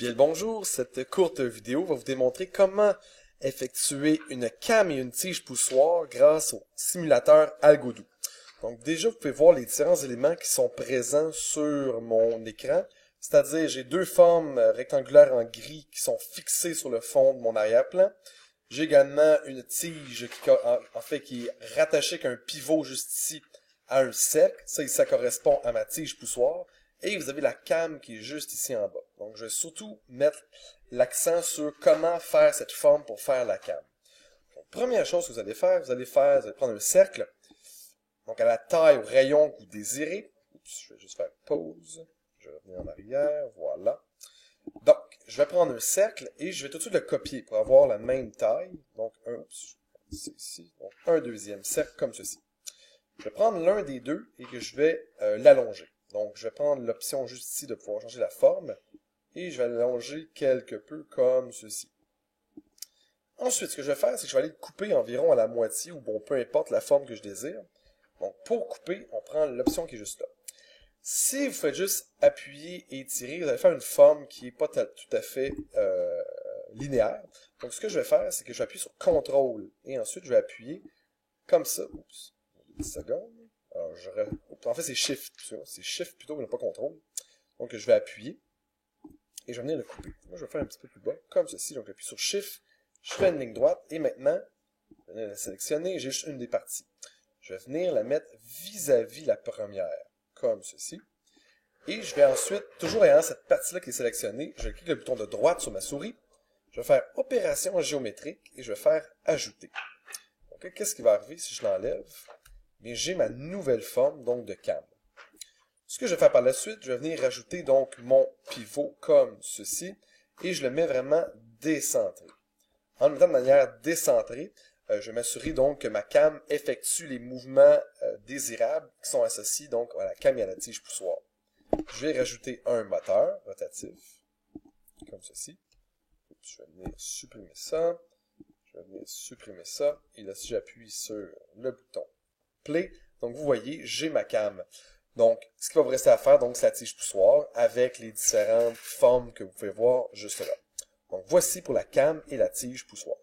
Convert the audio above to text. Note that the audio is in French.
Bien le bonjour, cette courte vidéo va vous démontrer comment effectuer une came et une tige poussoir grâce au simulateur Algodoo. Donc déjà, vous pouvez voir les différents éléments qui sont présents sur mon écran, c'est-à-dire j'ai deux formes rectangulaires en gris qui sont fixées sur le fond de mon arrière-plan. J'ai également une tige qui est rattachée avec un pivot juste ici à un cercle. Ça correspond à ma tige poussoir. Et vous avez la came qui est juste ici en bas. Donc, je vais surtout mettre l'accent sur comment faire cette forme pour faire la came. Donc, première chose que vous allez faire, vous allez prendre un cercle. Donc, à la taille, au rayon que vous désirez. Oups, je vais juste faire pause. Je vais revenir en arrière. Voilà. Donc, je vais prendre un cercle et je vais tout de suite le copier pour avoir la même taille. Donc, c'est ici. Donc, un deuxième cercle comme ceci. Je vais prendre l'un des deux et que je vais l'allonger. Donc, je vais prendre l'option juste ici de pouvoir changer la forme et je vais l'allonger quelque peu comme ceci. Ensuite, ce que je vais faire, c'est que je vais aller le couper environ à la moitié ou bon, peu importe la forme que je désire. Donc, pour couper, on prend l'option qui est juste là. Si vous faites juste appuyer et étirer, vous allez faire une forme qui n'est pas tout à fait linéaire. Donc, ce que je vais faire, c'est que je vais appuyer sur CTRL et ensuite, je vais appuyer comme ça. Oups, une seconde. Alors, en fait, c'est Shift. C'est Shift plutôt que ne pas CTRL. Donc, je vais appuyer. Et je vais venir le couper. Moi, je vais faire un petit peu plus bas, comme ceci. Donc, j'appuie sur Shift. Je fais une ligne droite. Et maintenant, je vais venir la sélectionner. J'ai juste une des parties. Je vais venir la mettre vis-à-vis la première, comme ceci. Et je vais ensuite, toujours ayant cette partie-là qui est sélectionnée, je vais cliquer le bouton de droite sur ma souris. Je vais faire Opération géométrique. Et je vais faire Ajouter. Donc, qu'est-ce qui va arriver si je l'enlève? Mais j'ai ma nouvelle forme, donc de came. Ce que je vais faire par la suite, je vais venir rajouter donc mon pivot comme ceci, et je le mets vraiment décentré. En le mettant de manière décentrée, je vais m'assurer donc que ma came effectue les mouvements désirables qui sont associés donc à la came et à la tige poussoir. Je vais rajouter un moteur rotatif, comme ceci. Je vais venir supprimer ça. Je vais venir supprimer ça. Et là, si j'appuie sur le bouton Play, donc vous voyez, j'ai ma came. Donc, ce qu'il va vous rester à faire, donc, c'est la tige poussoir avec les différentes formes que vous pouvez voir juste là. Donc, voici pour la came et la tige poussoir.